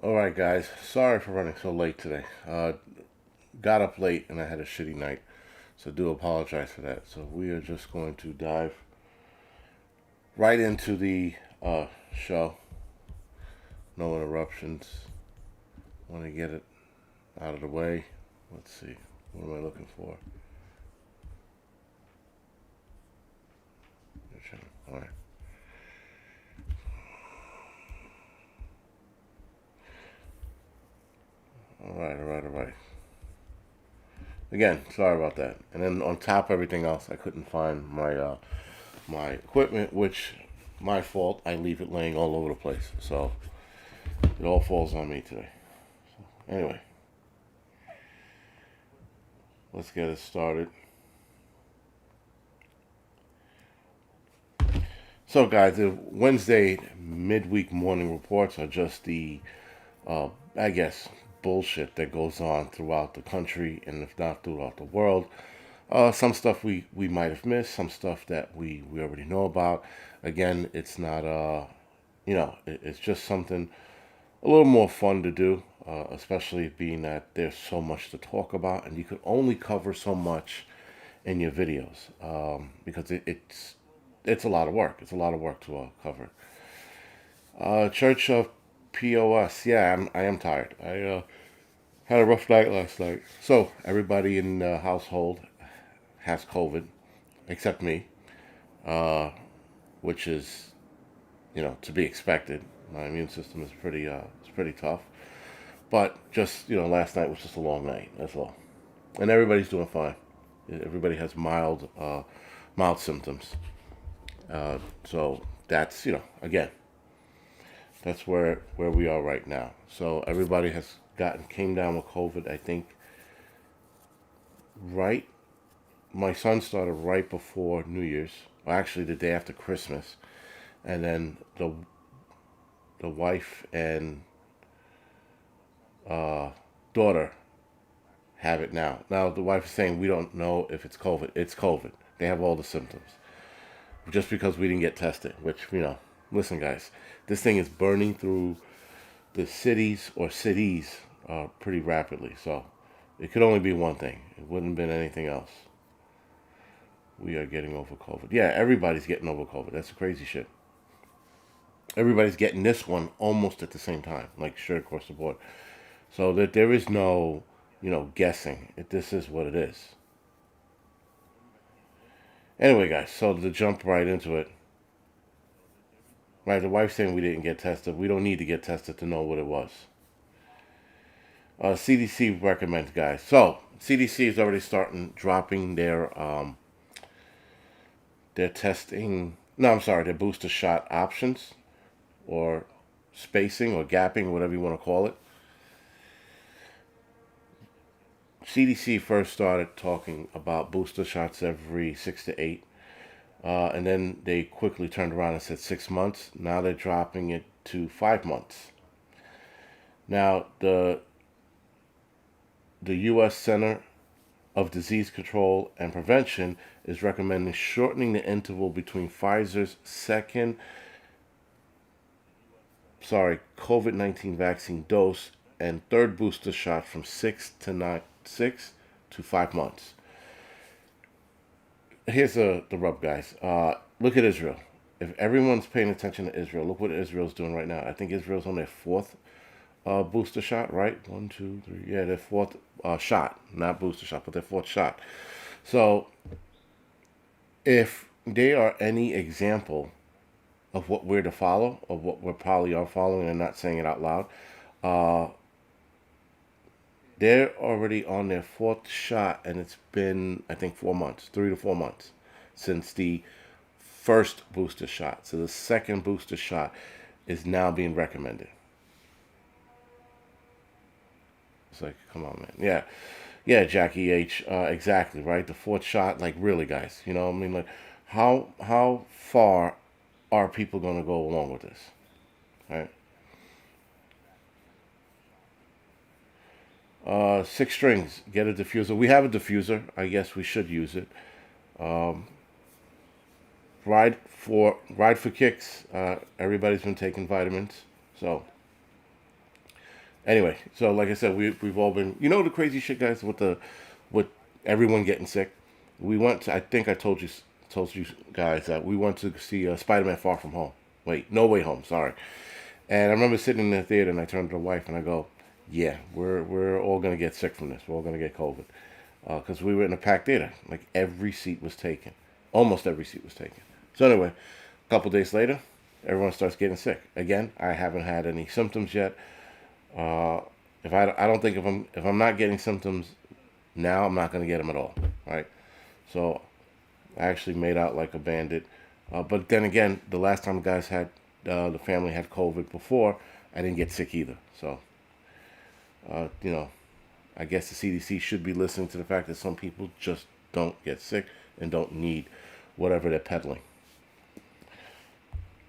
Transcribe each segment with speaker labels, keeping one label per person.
Speaker 1: All right, guys. Sorry for running so late today. Got up late and I had a shitty night, so do apologize for that. So we are just going to dive right into the show. No interruptions. Want to get it out of the way. Let's see. What am I looking for? All right. All right. All right. All right. Again, sorry about that. And then on top of everything else, I couldn't find my equipment, which my fault. I leave it laying all over the place. So it all falls on me today. Anyway, let's get it started. So, guys, the Wednesday midweek morning reports are just the, I guess, bullshit that goes on throughout the country and if not throughout the world. Some stuff we might have missed, some stuff that we already know about. Again, it's not, it's just something a little more fun to do, especially being that there's so much to talk about and you could only cover so much in your videos because it's a lot of work. It's a lot of work to cover. Church of POS. Yeah, I am tired. I had a rough night last night. So everybody in the household has COVID, except me, uh, which is to be expected. My immune system is pretty tough. But just last night was just a long night. That's all. And everybody's doing fine. Everybody has mild symptoms. So that's again, that's where we are right now. So everybody has came down with COVID. I think right. My son started right before New Year's, or actually the day after Christmas, and then the wife and uh, daughter have it now. Now the wife is saying we don't know if it's COVID. It's COVID. They have all the symptoms. Just because we didn't get tested, which, listen, guys, this thing is burning through the cities pretty rapidly. So it could only be one thing. It wouldn't have been anything else. We are getting over COVID. Yeah, everybody's getting over COVID. That's crazy shit. Everybody's getting this one almost at the same time, like straight across the board. So that there is no, guessing. This is what it is. Anyway, guys, so to jump right into it, right, the wife's saying we didn't get tested. We don't need to get tested to know what it was. CDC recommends, guys. So CDC is already starting dropping their testing. No, I'm sorry, their booster shot options or spacing or gapping, whatever you want to call it. CDC first started talking about booster shots every 6 to 8. And then they quickly turned around and said 6 months. Now they're dropping it to 5 months. Now the U.S. Center of Disease Control and Prevention is recommending shortening the interval between Pfizer's COVID-19 vaccine dose and third booster shot from 6 to 5 months. Here's the rub, guys. Look at Israel. If everyone's paying attention to Israel, look what Israel's doing right now. I think Israel's on their fourth booster shot, right? 1, 2, 3. Yeah, their fourth shot, not booster shot, but their fourth shot. So, if they are any example of what we're to follow, of what we're probably are following and not saying it out loud, uh, they're already on their fourth shot, and it's been, I think, 4 months, 3 to 4 months since the first booster shot. So the second booster shot is now being recommended. It's like, come on, man. Yeah, yeah, Jackie H. Exactly, right. The fourth shot, like, really, guys. You know, what I mean, like, how far are people going to go along with this, right? Six strings. Get a diffuser. We have a diffuser. I guess we should use it. Um, ride for kicks. Everybody's been taking vitamins, so Anyway, so like I said, we've all been, the crazy shit, guys, with everyone getting sick. We went to, I think I told you guys that we went to see Spider-Man Far From Home. Wait, No Way Home. Sorry. And I remember sitting in the theater and I turned to the wife and I go, "Yeah, we're all gonna get sick from this. We're all gonna get COVID." Because we were in a packed theater. Like every seat was taken. Almost every seat was taken. So anyway, a couple days later, everyone starts getting sick. Again, I haven't had any symptoms yet. Uh, if I don't think if I'm not getting symptoms now, I'm not going to get them at all. Right. So I actually made out like a bandit. But then again, the last time guys had the family had COVID before, I didn't get sick either. So uh, you know, I guess the CDC should be listening to the fact that some people just don't get sick and don't need whatever they're peddling.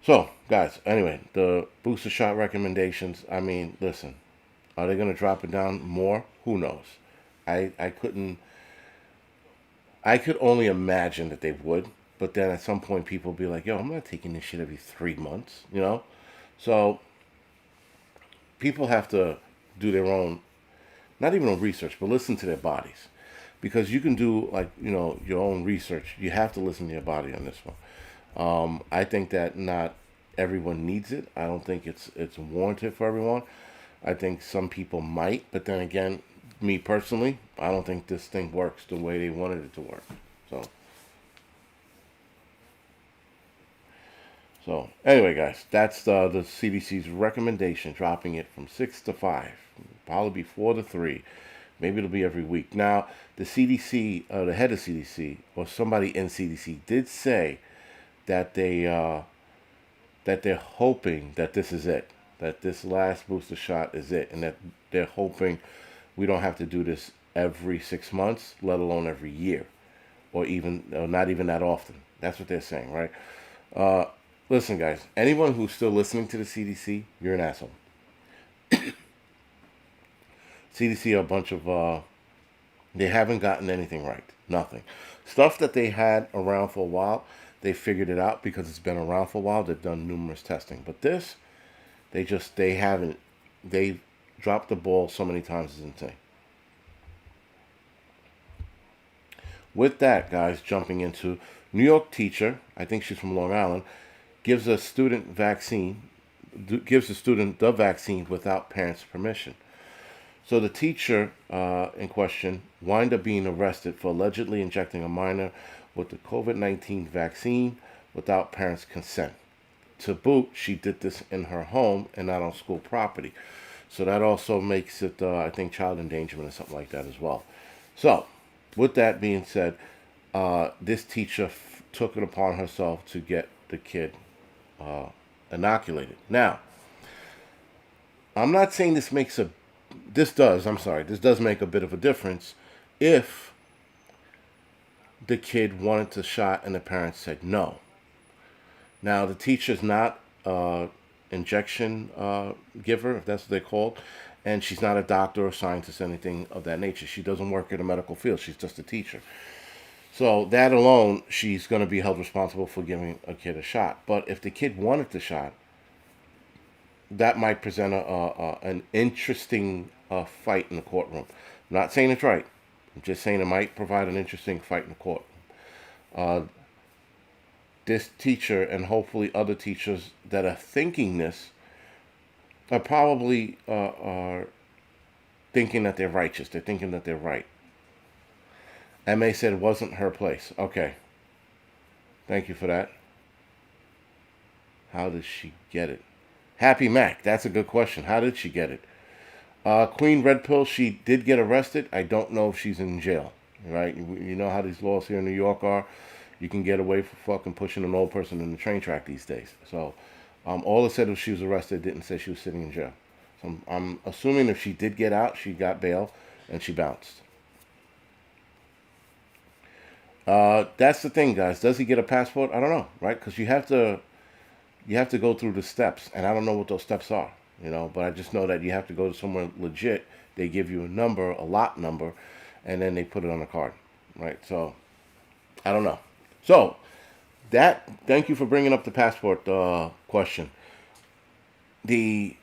Speaker 1: So, guys, anyway, the booster shot recommendations. I mean, listen, are they going to drop it down more? Who knows? I couldn't. I could only imagine that they would, but then at some point people will be like, "Yo, I'm not taking this shit every 3 months," you know. So people have to do their own, not even on research, but listen to their bodies, because you can do like your own research. You have to listen to your body on this one. I think that not everyone needs it. I don't think it's warranted for everyone. I think some people might, but then again, me personally, I don't think this thing works the way they wanted it to work. So, so anyway, guys, that's the CDC's recommendation, dropping it from 6 to 5, probably be 4 to 3. Maybe it'll be every week. Now, the CDC, the head of CDC, or somebody in CDC, did say that they're hoping that this is it, that this last booster shot is it, and that they're hoping we don't have to do this every 6 months, let alone every year, or even not even that often. That's what they're saying, right? Uh, Listen, guys, anyone who's still listening to the CDC, you're an asshole. CDC are a bunch of they haven't gotten anything right. Nothing. Stuff that they had around for a while, they figured it out because it's been around for a while. They've done numerous testing, but this, they haven't. They dropped the ball so many times. It's insane. With that, guys, jumping into New York teacher, I think she's from Long Island, gives a student vaccine, gives the student the vaccine without parents' permission. So the teacher in question wound up being arrested for allegedly injecting a minor with the COVID-19 vaccine without parents' consent. To boot, she did this in her home and not on school property. So that also makes it, I think, child endangerment or something like that as well. So, with that being said, this teacher took it upon herself to get the kid uh, inoculated. Now, I'm not saying this makes a this does make a bit of a difference if the kid wanted the shot and the parents said no. Now, the teacher's not injection giver, if that's what they call, and she's not a doctor or scientist, anything of that nature. She doesn't work in the medical field. She's just a teacher. So that alone, she's going to be held responsible for giving a kid a shot. But if the kid wanted the shot, that might present an interesting fight in the courtroom. I'm not saying it's right. I'm just saying it might provide an interesting fight in the court. Uh, this teacher and hopefully other teachers that are thinking this are probably are thinking that they're righteous. They're thinking that they're right. MA said it wasn't her place. Okay. Thank you for that. How did she get it? Happy Mac. That's a good question. How did she get it? Queen Red Pill, she did get arrested. I don't know if she's in jail. Right? You know how these laws here in New York are. You can get away for fucking pushing an old person in the train track these days. So, all it said was she was arrested. It didn't say she was sitting in jail. So I'm assuming if she did get out, she got bail and she bounced. That's the thing, guys. Does he get a passport? I don't know, right? Because you have to go through the steps, and I don't know what those steps are, But I just know that you have to go to somewhere legit. They give you a number, a lot number, and then they put it on the card, right? So I don't know. So thank you for bringing up the passport question. The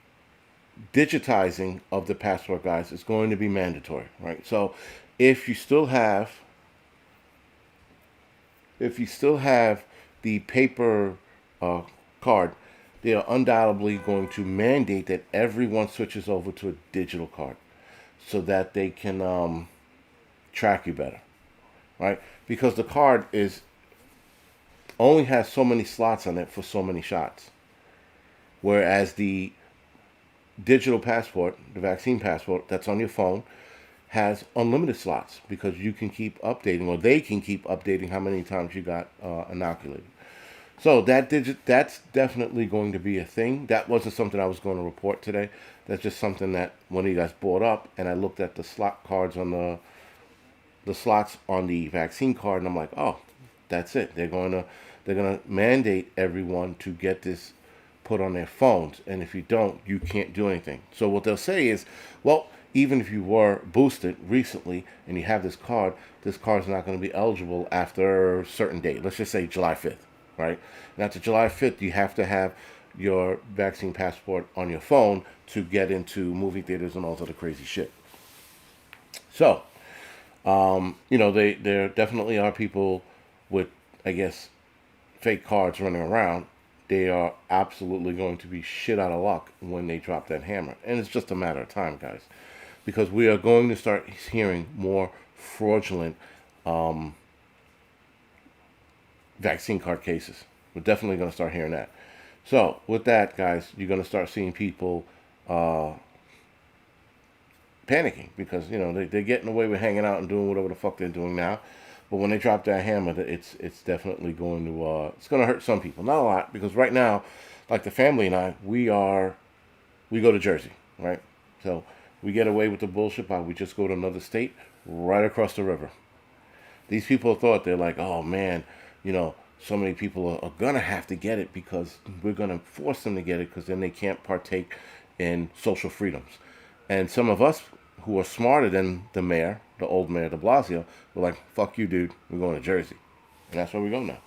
Speaker 1: digitizing of the passport, guys, is going to be mandatory, right? So if you still have the paper uh, card, they are undoubtedly going to mandate that everyone switches over to a digital card so that they can track you better, right? Because the card is only has so many slots on it for so many shots, whereas the digital passport, the vaccine passport that's on your phone, has unlimited slots because you can keep updating, or they can keep updating how many times you got inoculated. So that's definitely going to be a thing. That wasn't something I was going to report today. That's just something that one of you guys brought up, and I looked at the slot cards on the slots on the vaccine card, and I'm like, oh, that's it. They're gonna mandate everyone to get this put on their phones, and if you don't, you can't do anything. So what they'll say is, well, even if you were boosted recently and you have this card's not going to be eligible after a certain date. Let's just say July 5th, right? And after July 5th, you have to have your vaccine passport on your phone to get into movie theaters and all this other crazy shit. So, there definitely are people with, I guess, fake cards running around. They are absolutely going to be shit out of luck when they drop that hammer. And it's just a matter of time, guys. Because we are going to start hearing more fraudulent vaccine card cases. We're definitely going to start hearing that. So, with that, guys, you're going to start seeing people panicking because they're getting away with hanging out and doing whatever the fuck they're doing now. But when they drop that hammer, it's definitely going to it's going to hurt some people. Not a lot, because right now, like the family and I, we go to Jersey, right? So we get away with the bullshit by we just go to another state right across the river. These people thought, they're like, oh man, so many people are gonna have to get it because we're gonna force them to get it because then they can't partake in social freedoms. And some of us who are smarter than the mayor, the old mayor de Blasio, were like, fuck you, dude, we're going to Jersey. And that's where we go now.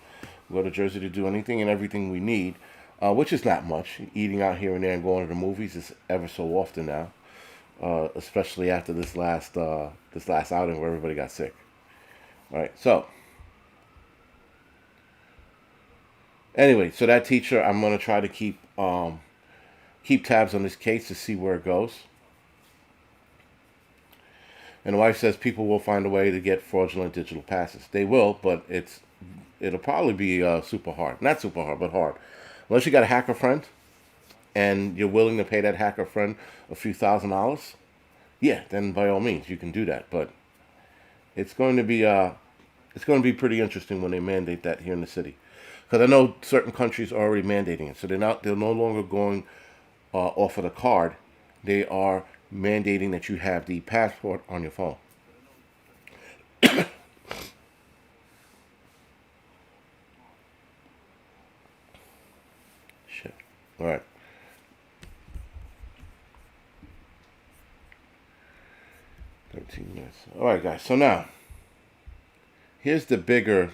Speaker 1: We go to Jersey to do anything and everything we need, which is not much. Eating out here and there and going to the movies is ever so often now, especially after this last outing where everybody got sick. All right, so anyway, so that teacher, I'm gonna try to keep tabs on this case to see where it goes. And the wife says people will find a way to get fraudulent digital passes. They will, but it'll probably be super hard. Not super hard, but hard. Unless you got a hacker friend and you're willing to pay that hacker friend a few $1,000s, yeah, then by all means you can do that. But it's going to be pretty interesting when they mandate that here in the city, because I know certain countries are already mandating it. So they're no longer going off of the card. They are mandating that you have the passport on your phone. Shit. All right. 13 minutes. All right, guys. So now, here's the bigger,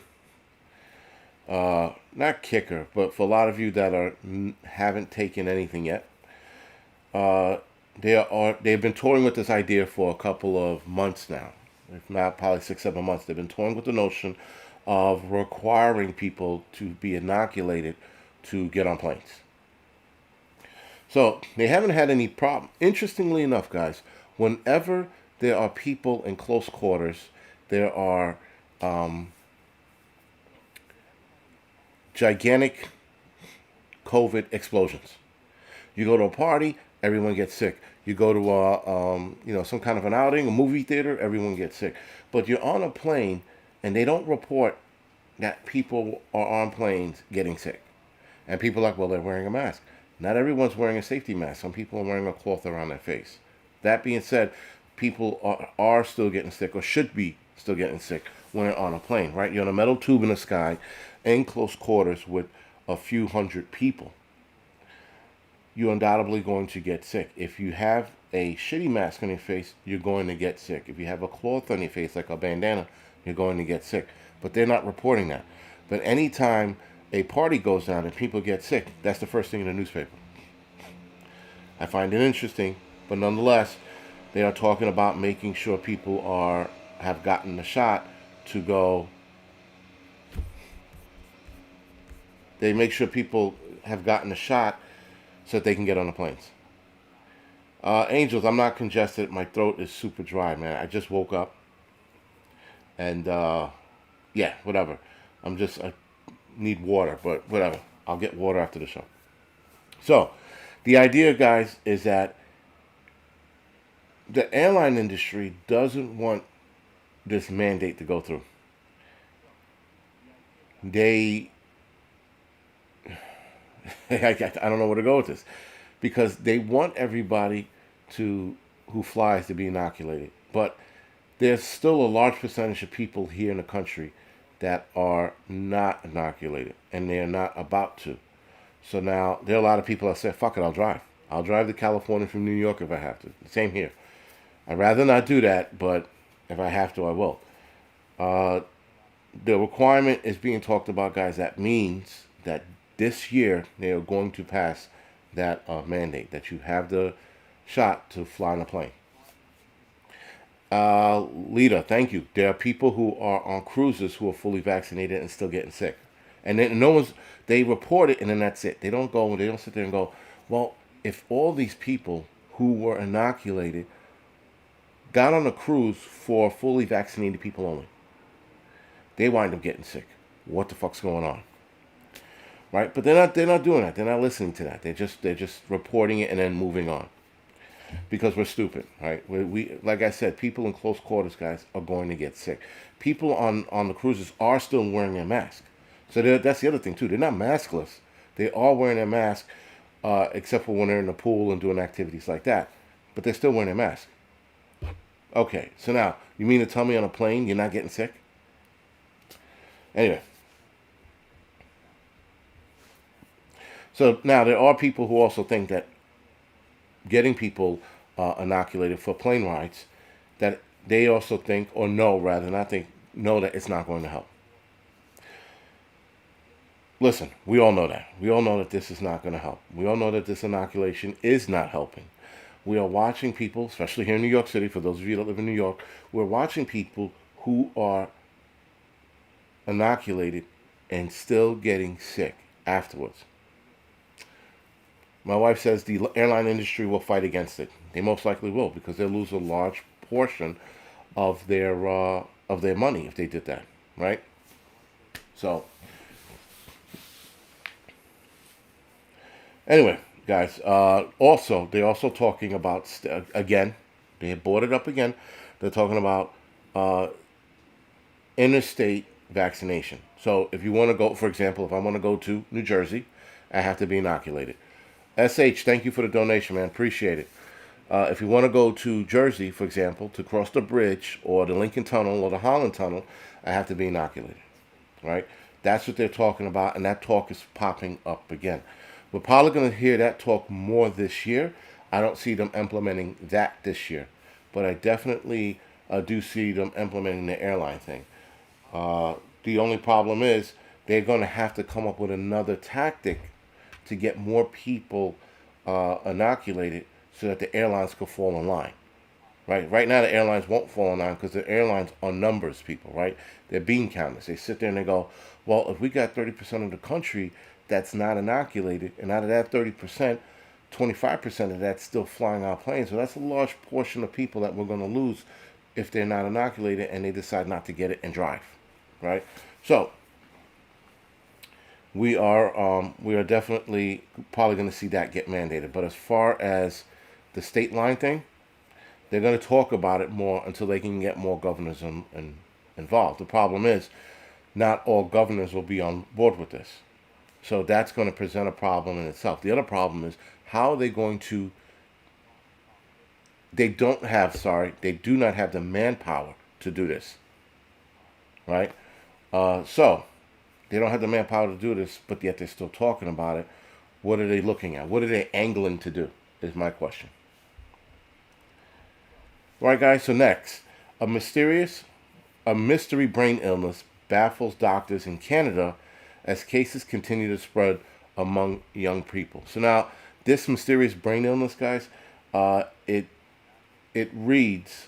Speaker 1: not kicker, but for a lot of you that haven't taken anything yet, they've been toying with this idea for a couple of months now, if not probably 6-7 months. They've been toying with the notion of requiring people to be inoculated to get on planes. So they haven't had any problem. Interestingly enough, guys, whenever there are people in close quarters, there are gigantic COVID explosions. You go to a party, everyone gets sick. You go to some kind of an outing, a movie theater, everyone gets sick. But you're on a plane, and they don't report that people are on planes getting sick. And people are like, well, they're wearing a mask. Not everyone's wearing a safety mask. Some people are wearing a cloth around their face. That being said, people are still getting sick, or should be still getting sick when they're on a plane, right? You're on a metal tube in the sky in close quarters with a few hundred people. You're undoubtedly going to get sick. If you have a shitty mask on your face, you're going to get sick. If you have a cloth on your face, like a bandana, you're going to get sick. But they're not reporting that. But anytime a party goes down and people get sick, that's the first thing in the newspaper. I find it interesting, but nonetheless, they are talking about making sure people have gotten the shot to go. They make sure people have gotten a shot so that they can get on the planes. Angels, I'm not congested. My throat is super dry, man. I just woke up, and yeah, whatever. I need water, but whatever. I'll get water after the show. So, the idea, guys, is that the airline industry doesn't want this mandate to go through. They, I don't know where to go with this, because they want everybody to who flies to be inoculated, but there's still a large percentage of people here in the country that are not inoculated, and they are not about to. So now there are a lot of people that say, "Fuck it, I'll drive. I'll drive to California from New York if I have to." Same here. I'd rather not do that, but if I have to, I will. Uh, the requirement is being talked about, guys. That means that this year they are going to pass that mandate that you have the shot to fly on a plane. Lita, thank you. There are people who are on cruises who are fully vaccinated and still getting sick, and then no one's. They report it, and then that's it. They don't go. They don't sit there and go, well, if all these people who were inoculated got on a cruise for fully vaccinated people only, they wind up getting sick. What the fuck's going on? Right? But they're not doing that. They're not listening to that. They're just reporting it and then moving on. Because we're stupid, right? We like I said, people in close quarters, guys, are going to get sick. People on the cruises are still wearing their mask. So that's the other thing too. They're not maskless. They are wearing their mask, except for when they're in the pool and doing activities like that. But they're still wearing their mask. Okay, so now you mean to tell me on a plane you're not getting sick? Anyway, so now there are people who also think that getting people inoculated for plane rides, that they also think, or know rather, not think, know that it's not going to help. Listen, we all know that. We all know that this is not going to help. We all know that this inoculation is not helping. We are watching people, especially here in New York City, for those of you that live in New York, we're watching people who are inoculated and still getting sick afterwards. My wife says the airline industry will fight against it. They most likely will, because they'll lose a large portion of their money if they did that, right? So, anyway, guys. Also, they're also talking about again. They have brought it up again. They're talking about interstate vaccination. So, if you want to go, for example, if I want to go to New Jersey, I have to be inoculated. SH, thank you for the donation, man. Appreciate it. If you want to go to Jersey, for example, to cross the bridge or the Lincoln Tunnel or the Holland Tunnel, I have to be inoculated. Right? That's what they're talking about, and that talk is popping up again. We're probably going to hear that talk more this year. I don't see them implementing that this year, but I definitely do see them implementing the airline thing. The only problem is they're going to have to come up with another tactic to get more people inoculated so that the airlines could fall in line. Right now, the airlines won't fall in line because the airlines are numbers people, right? They're bean counters. They sit there and they go, well, if we got 30% of the country that's not inoculated, and out of that 30%, 25% of that's still flying our planes. So that's a large portion of people that we're going to lose if they're not inoculated and they decide not to get it and drive, right? So we are definitely probably going to see that get mandated. But as far as the state line thing, they're going to talk about it more until they can get more governors involved. The problem is, not all governors will be on board with this. So that's going to present a problem in itself. The other problem is, how are they going to... They do not have the manpower to do this. Right? So, they don't have the manpower to do this, but yet they're still talking about it. What are they looking at? What are they angling to do, is my question. All right, guys, so next. A mystery brain illness baffles doctors in Canada as cases continue to spread among young people. So now, This mysterious brain illness, guys, it reads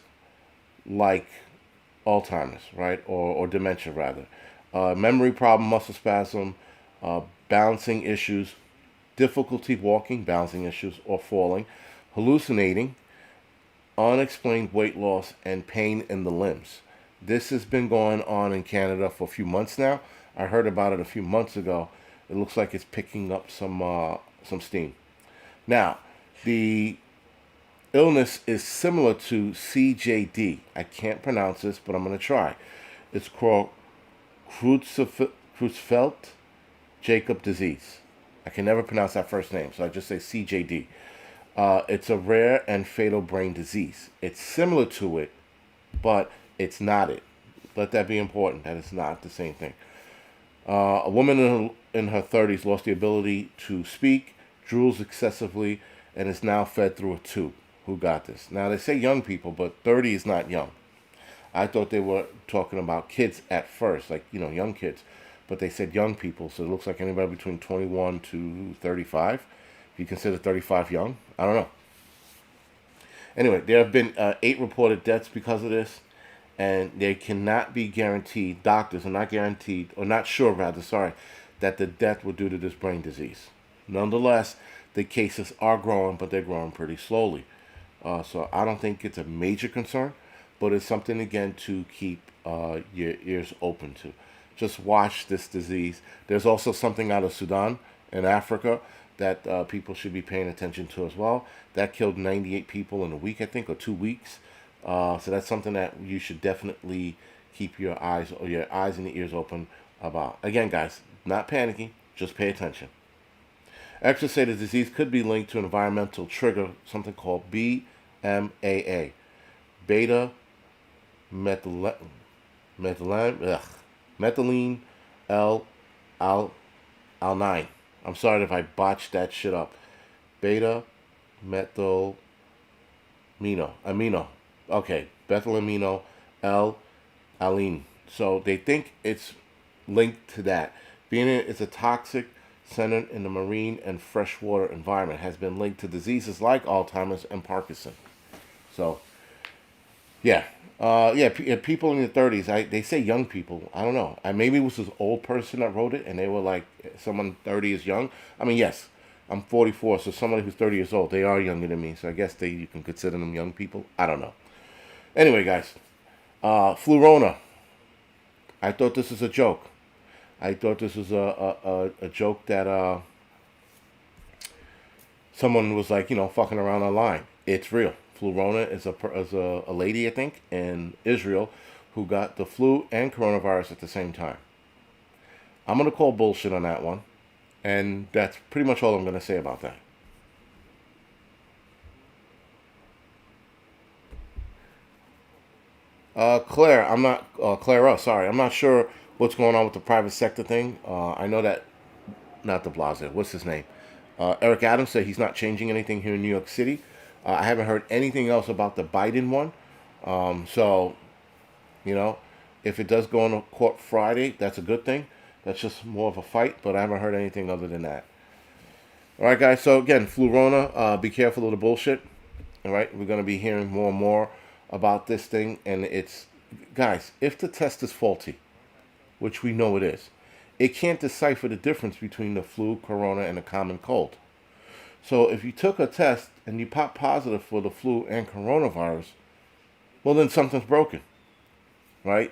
Speaker 1: like Alzheimer's, right, or dementia rather. Memory problem, muscle spasm, balancing issues, difficulty walking, balancing issues, or falling, hallucinating, unexplained weight loss, and pain in the limbs. This has been going on in Canada for a few months now. I heard about it a few months ago. It looks like it's picking up some steam. Now, the illness is similar to CJD. I can't pronounce this, but I'm going to try. It's called Creutzfeldt Jacob disease. I can never pronounce that first name, so I just say CJD. It's a rare and fatal brain disease. It's similar to it, but it's not it. Let that be important, that it's not the same thing. A woman in her 30s lost the ability to speak, drools excessively, and is now fed through a tube. Who got this? Now, they say young people, but 30 is not young. I thought they were talking about kids at first, like, young kids. But they said young people, so it looks like anybody between 21 to 35. If you consider 35 young, I don't know. Anyway, there have been 8 reported deaths because of this, and they cannot be guaranteed, doctors are not guaranteed, or not sure rather, sorry, that the death were due to this brain disease. Nonetheless, the cases are growing, but they're growing pretty slowly. So I don't think it's a major concern, but it's something, again, to keep your ears open to. Just watch this disease. There's also something out of Sudan in Africa that people should be paying attention to as well. That killed 98 people in a week, I think, or 2 weeks. So that's something that you should definitely keep your eyes and your ears open about. Again, guys, not panicking, just pay attention. Experts say the disease could be linked to an environmental trigger, something called BMAA, beta methylene L-alanine. I'm sorry if I botched that shit up. Beta methyl amino. Okay, bethylamino L-alanine. So they think it's linked to that. Being it's a toxic centered in the marine and freshwater environment, has been linked to diseases like Alzheimer's and Parkinson. So, yeah. People in their 30s, they say young people. I don't know. Maybe it was this old person that wrote it, and they were like, someone 30 is young. I mean, yes, I'm 44, so somebody who's 30 years old, they are younger than me, so I guess you can consider them young people. I don't know. Anyway, guys, Florona. I thought this was a joke. I thought this was a joke that someone was like, fucking around online. It's real. Florona is a lady, I think, in Israel who got the flu and coronavirus at the same time. I'm going to call bullshit on that one. And that's pretty much all I'm going to say about that. Clara, sorry. I'm not sure what's going on with the private sector thing. I know that, not de Blasio, what's his name? Eric Adams said he's not changing anything here in New York City. I haven't heard anything else about the Biden one. So, if it does go on court Friday, that's a good thing. That's just more of a fight, but I haven't heard anything other than that. All right, guys. So, again, Florona, be careful of the bullshit. All right, we're going to be hearing more and more about this thing. And guys, if the test is faulty, which we know it is, it can't decipher the difference between the flu, corona, and a common cold. So if you took a test and you pop positive for the flu and coronavirus, well, then something's broken, right?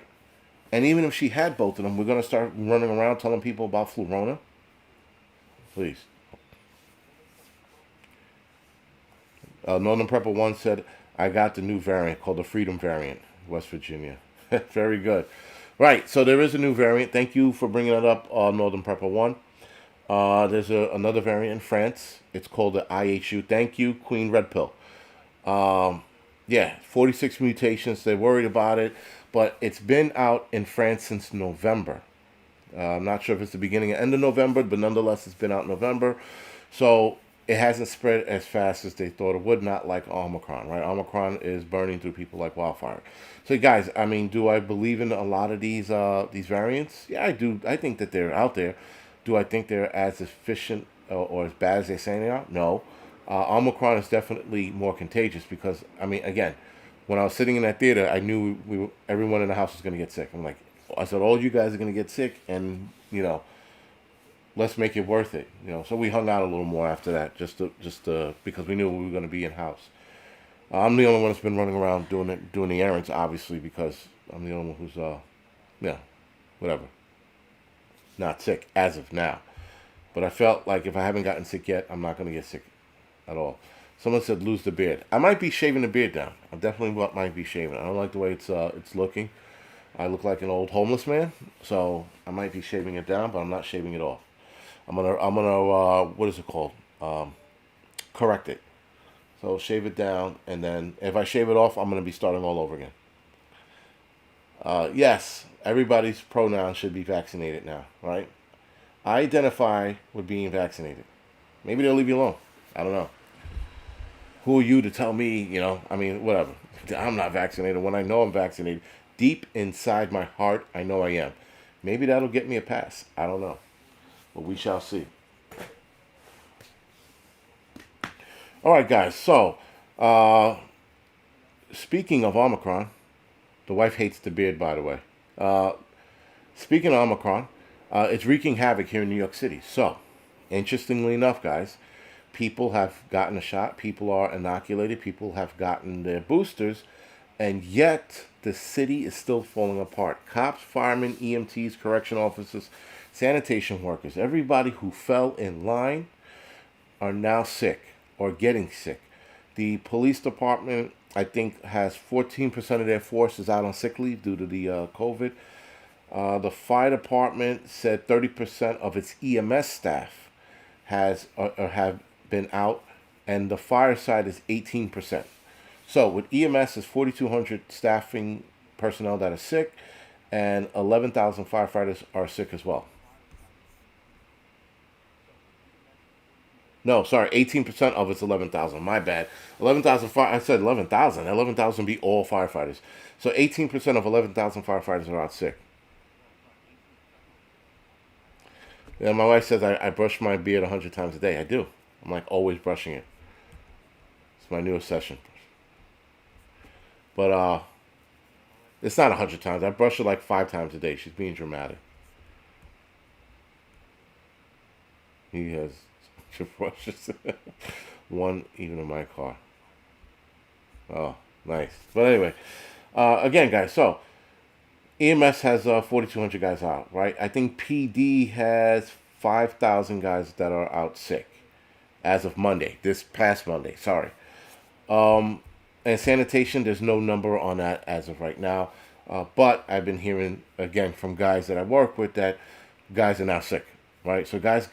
Speaker 1: And even if she had both of them, we're going to start running around telling people about Florona? Please. Northern Prepper 1 said, I got the new variant called the Freedom variant, West Virginia. Very good. Right, so there is a new variant. Thank you for bringing it up, Northern Prepper 1. There's another variant in France. It's called the IHU. Thank you, Queen Red Pill. 46 mutations. They're worried about it. But it's been out in France since November. I'm not sure if it's the beginning or end of November, but nonetheless, it's been out in November. So it hasn't spread as fast as they thought it would, not like Omicron, right? Omicron is burning through people like wildfire. So, guys, I mean, do I believe in a lot of these variants? Yeah, I do. I think that they're out there. Do I think they're as efficient or as bad as they're saying they are. No, Omicron is definitely more contagious because I mean, again, when I was sitting in that theater, I knew everyone in the house was going to get sick. I said, all you guys are going to get sick, and let's make it worth it. So we hung out a little more after that, just because we knew we were going to be in house. I'm the only one that's been running around doing the errands, obviously, because I'm the only one who's yeah, whatever, not sick as of now. But I felt like if I haven't gotten sick yet, I'm not going to get sick at all. Someone said lose the beard. I might be shaving the beard down. I definitely might be shaving. I don't like the way it's looking. I look like an old homeless man, so I might be shaving it down, but I'm not shaving it off. I'm gonna what is it called? Correct it. So shave it down, and then if I shave it off, I'm gonna be starting all over again. Yes, everybody's pronoun should be vaccinated now, right? I identify with being vaccinated. Maybe they'll leave you alone. I don't know. Who are you to tell me, I mean, whatever. I'm not vaccinated. When I know I'm vaccinated, deep inside my heart, I know I am. Maybe that'll get me a pass. I don't know. But we shall see. All right, guys. So, speaking of Omicron, the wife hates the beard, by the way. Speaking of Omicron, it's wreaking havoc here in New York City. So, interestingly enough, guys, people have gotten a shot. People are inoculated. People have gotten their boosters. And yet, the city is still falling apart. Cops, firemen, EMTs, correction officers, sanitation workers, everybody who fell in line are now sick or getting sick. The police department, I think, has 14% of their force is out on sick leave due to the COVID. The fire department said 30% of its EMS staff or have been out, and the fire side is 18%. So with EMS, is 4,200 staffing personnel that are sick, and 11,000 firefighters are sick as well. No, sorry, 18% of it's 11,000. My bad. 11,000 I said 11,000. 11,000 be all firefighters. So 18% of 11,000 firefighters are out sick. Yeah, my wife says I brush my beard 100 times a day. I do. I'm like always brushing it. It's my newest session. But it's not 100 times. I brush it like 5 times a day. She's being dramatic. He has brushes. One even in my car. Oh, nice. But anyway, again, guys. So EMS has 4,200 guys out, right? I think PD has 5,000 guys that are out sick as of Monday. This past Monday. Sorry. And sanitation, there's no number on that as of right now. But I've been hearing, again, from guys that I work with that guys are now sick, right? So guys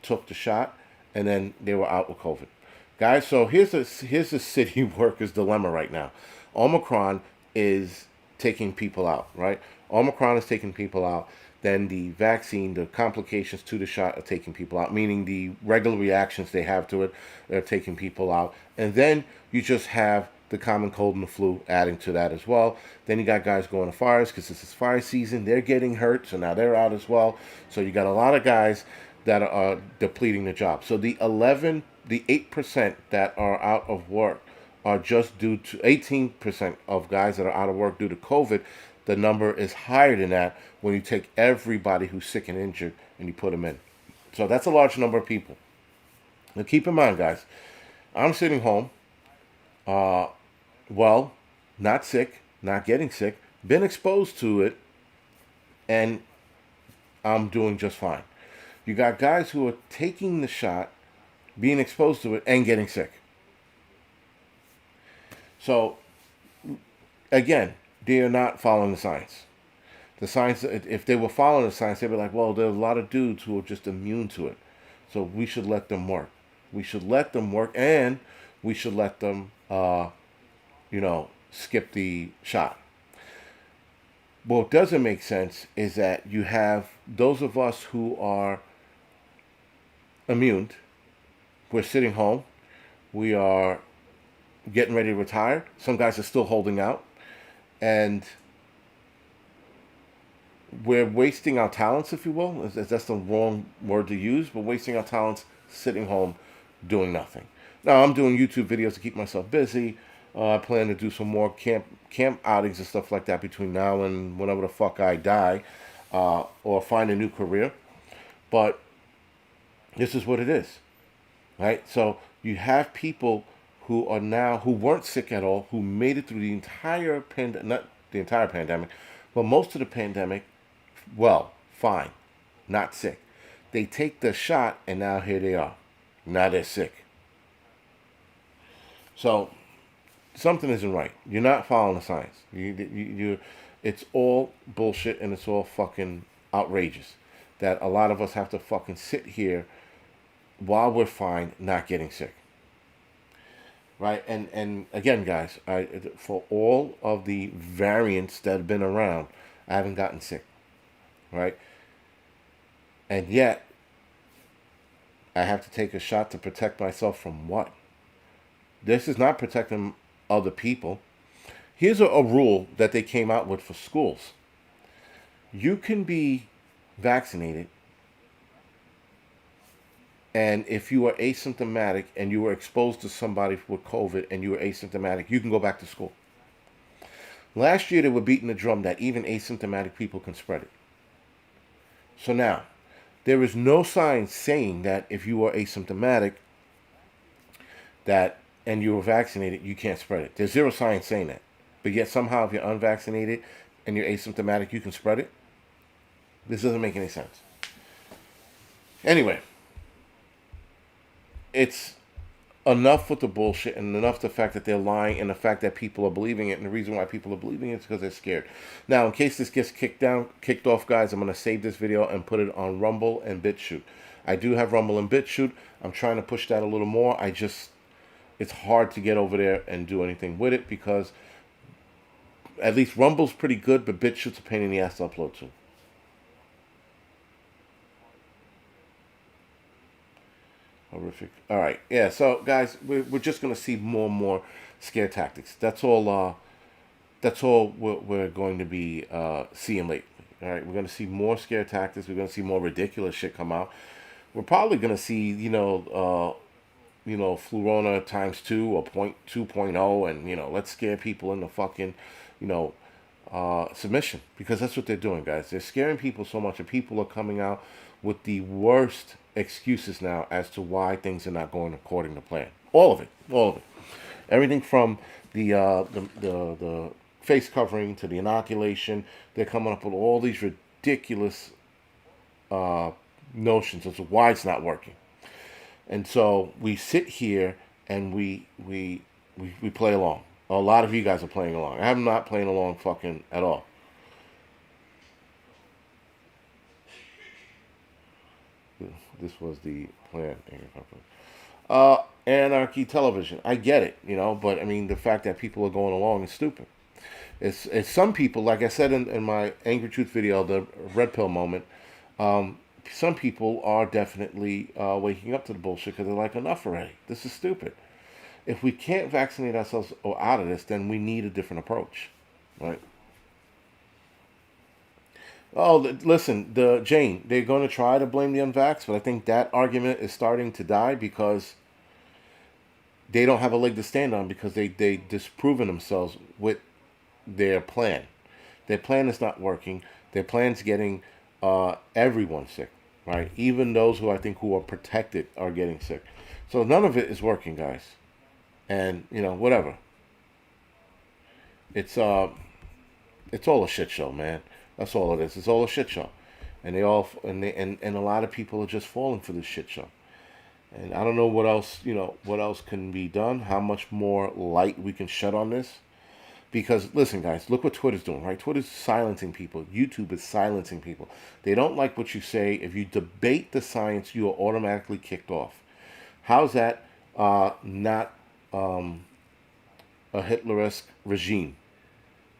Speaker 1: took the shot, and then they were out with COVID. Guys, so here's the city workers' dilemma right now. Omicron is taking people out, right? Omicron is taking people out. Then the vaccine, the complications to the shot are taking people out, meaning the regular reactions they have to it, they're taking people out. And then you just have the common cold and the flu adding to that as well. Then you got guys going to fires because this is fire season. They're getting hurt, so now they're out as well. So you got a lot of guys that are depleting the job. So the 8% that are out of work are just due to 18% of guys that are out of work due to COVID. The number is higher than that when you take everybody who's sick and injured and you put them in. So that's a large number of people. Now keep in mind, guys, I'm sitting home, not sick, not getting sick, been exposed to it, and I'm doing just fine. You got guys who are taking the shot, being exposed to it, and getting sick. So, again, they are not following the science. The science, if they were following the science, they'd be like, well, there's a lot of dudes who are just immune to it. So we should let them work. We should let them work, and we should let them, skip the shot. What doesn't make sense is that you have those of us who are immune. We're sitting home. We are getting ready to retire. Some guys are still holding out. And we're wasting our talents, if you will. That's the wrong word to use, but wasting our talents sitting home doing nothing. Now I'm doing YouTube videos to keep myself busy. I plan to do some more camp outings and stuff like that between now and whenever the fuck I die, or find a new career. But this is what it is, right? So you have people who weren't sick at all, who made it through the entire not the entire pandemic, but most of the pandemic, well, fine, not sick. They take the shot, and now here they are. Now they're sick. So something isn't right. You're not following the science. It's all bullshit, and it's all fucking outrageous that a lot of us have to fucking sit here while we're fine, not getting sick. Right? And again, guys, for all of the variants that have been around, I haven't gotten sick. Right? And yet, I have to take a shot to protect myself from what? This is not protecting other people. Here's a rule that they came out with for schools. You can be vaccinated, and if you are asymptomatic and you were exposed to somebody with COVID and you were asymptomatic, you can go back to school. Last year, they were beating the drum that even asymptomatic people can spread it. So now, there is no science saying that if you are asymptomatic and you were vaccinated, you can't spread it. There's zero science saying that. But yet somehow if you're unvaccinated and you're asymptomatic, you can spread it. This doesn't make any sense. Anyway, it's enough with the bullshit and enough the fact that they're lying and the fact that people are believing it. And the reason why people are believing it is because they're scared. Now, in case this gets kicked off, guys, I'm going to save this video and put it on Rumble and BitChute. I do have Rumble and BitChute. I'm trying to push that a little more. It's hard to get over there and do anything with it because at least Rumble's pretty good, but BitChute's a pain in the ass to upload to. Horrific. All right. Yeah, so, guys, we're just going to see more and more scare tactics. That's all we're going to be seeing lately. All right, we're going to see more scare tactics. We're going to see more ridiculous shit come out. We're probably going to see, Florona times 2 or 2.0, and, let's scare people into fucking, submission. Because that's what they're doing, guys. They're scaring people so much, and people are coming out with the worst excuses now as to why things are not going according to plan. All of it. Everything from the face covering to the inoculation. They're coming up with all these ridiculous notions as to why it's not working. And so we sit here and we play along. A lot of you guys are playing along. I'm not playing along fucking at all. This was the plan. Anarchy television. I get it, but I mean, the fact that people are going along is stupid. It's some people, like I said in my Angry Truth video, the red pill moment, some people are definitely waking up to the bullshit because they're like, enough already. This is stupid. If we can't vaccinate ourselves out of this, then we need a different approach, right? Oh, listen, Jane, they're going to try to blame the unvaxxed, but I think that argument is starting to die because they don't have a leg to stand on because they disproven themselves with their plan. Their plan is not working. Their plan's getting everyone sick, right? Even those who are protected are getting sick. So none of it is working, guys. And, whatever. It's all a shit show, man. That's all it is. It's all a shit show. And a lot of people are just falling for this shit show. And I don't know what else can be done, how much more light we can shed on this. Because, listen, guys, look what Twitter's doing, right? Twitter's silencing people. YouTube is silencing people. They don't like what you say. If you debate the science, you are automatically kicked off. How's that not a Hitler-esque regime,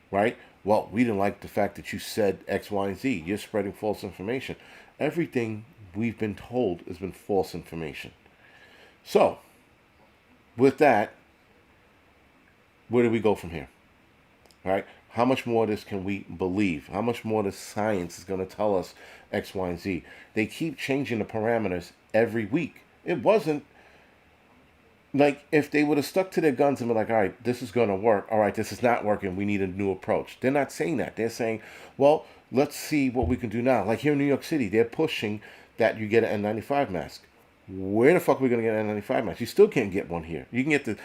Speaker 1: right? Well, we didn't like the fact that you said X, Y, and Z. You're spreading false information. Everything we've been told has been false information. So, with that, where do we go from here? All right? How much more of this can we believe? How much more of the science is going to tell us X, Y, and Z? They keep changing the parameters every week. It wasn't like if they would have stuck to their guns and been like, all right, this is going to work. All right, this is not working. We need a new approach. They're not saying that. They're saying, well, let's see what we can do now. Like here in New York City, they're pushing that you get an N95 mask. Where the fuck are we going to get an N95 mask? You still can't get one here. You can get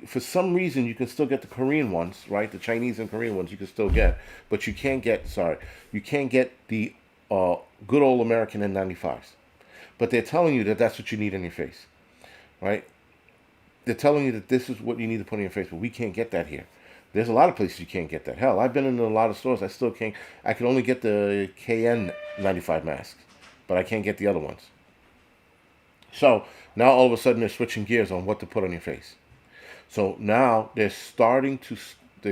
Speaker 1: for some reason, you can still get the Korean ones, right? The Chinese and Korean ones you can still get. But you can't get the good old American N95s. But they're telling you that that's what you need on your face, right? They're telling you that this is what you need to put on your face, but we can't get that here. There's a lot of places you can't get that. Hell, I've been in a lot of stores. I still can't. I can only get the KN95 masks, but I can't get the other ones. So now all of a sudden they're switching gears on what to put on your face. So now they're starting to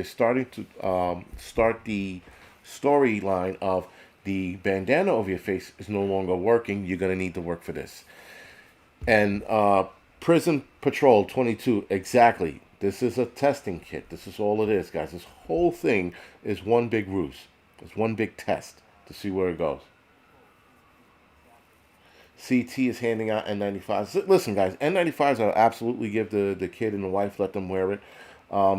Speaker 1: start the storyline of the bandana over your face is no longer working. You're gonna need to work for this. And Prison Patrol 22, exactly. This is a testing kit. This is all it is, guys. This whole thing is one big ruse. It's one big test to see where it goes. CT is handing out N95s. Listen, guys, N95s I'll absolutely give the kid and the wife, let them wear it.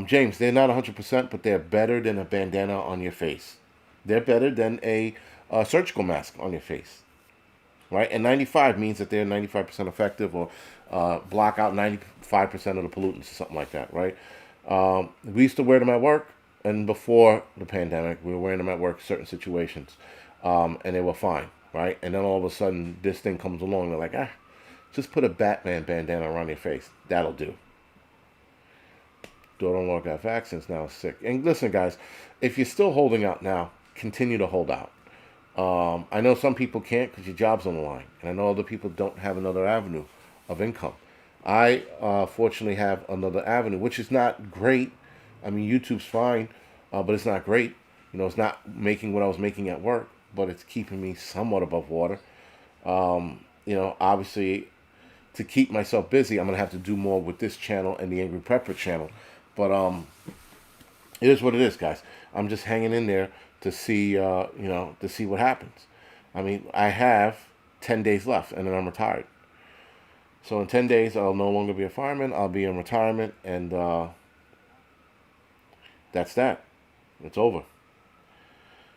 Speaker 1: James, they're not 100%, but they're better than a bandana on your face. They're better than a surgical mask on your face. Right? And 95 means that they're 95% effective or block out 95% of the pollutants or something like that, right? We used to wear them at work, and before the pandemic, we were wearing them at work in certain situations, and they were fine, right? And then all of a sudden, this thing comes along, they're like, just put a Batman bandana around your face. That'll do. Don't got vaccines now, sick. And listen, guys, if you're still holding out now, continue to hold out. I know some people can't because your job's on the line, and I know other people don't have another avenue of income. I fortunately have another avenue, which is not great. I mean, YouTube's fine, but it's not great. You know, it's not making what I was making at work, but it's keeping me somewhat above water. You know, obviously, to keep myself busy, I'm gonna have to do more with this channel and the Angry Prepper channel. But it is what it is, guys. I'm just hanging in there to see, to see what happens. I mean, I have 10 days left, and then I'm retired. So in 10 days, I'll no longer be a fireman. I'll be in retirement, and that's that. It's over.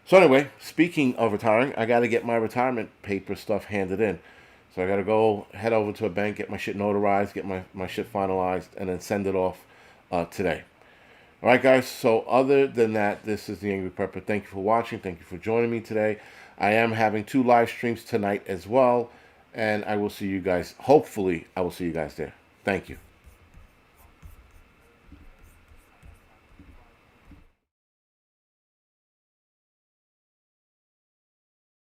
Speaker 1: So anyway, speaking of retiring, I got to get my retirement paper stuff handed in. So I got to go head over to a bank, get my shit notarized, get my shit finalized, and then send it off today. All right, guys. So other than that, this is the Angry Prepper. Thank you for watching. Thank you for joining me today. I am having 2 live streams tonight as well. And I will see you guys. Hopefully, I will see you guys there. Thank you.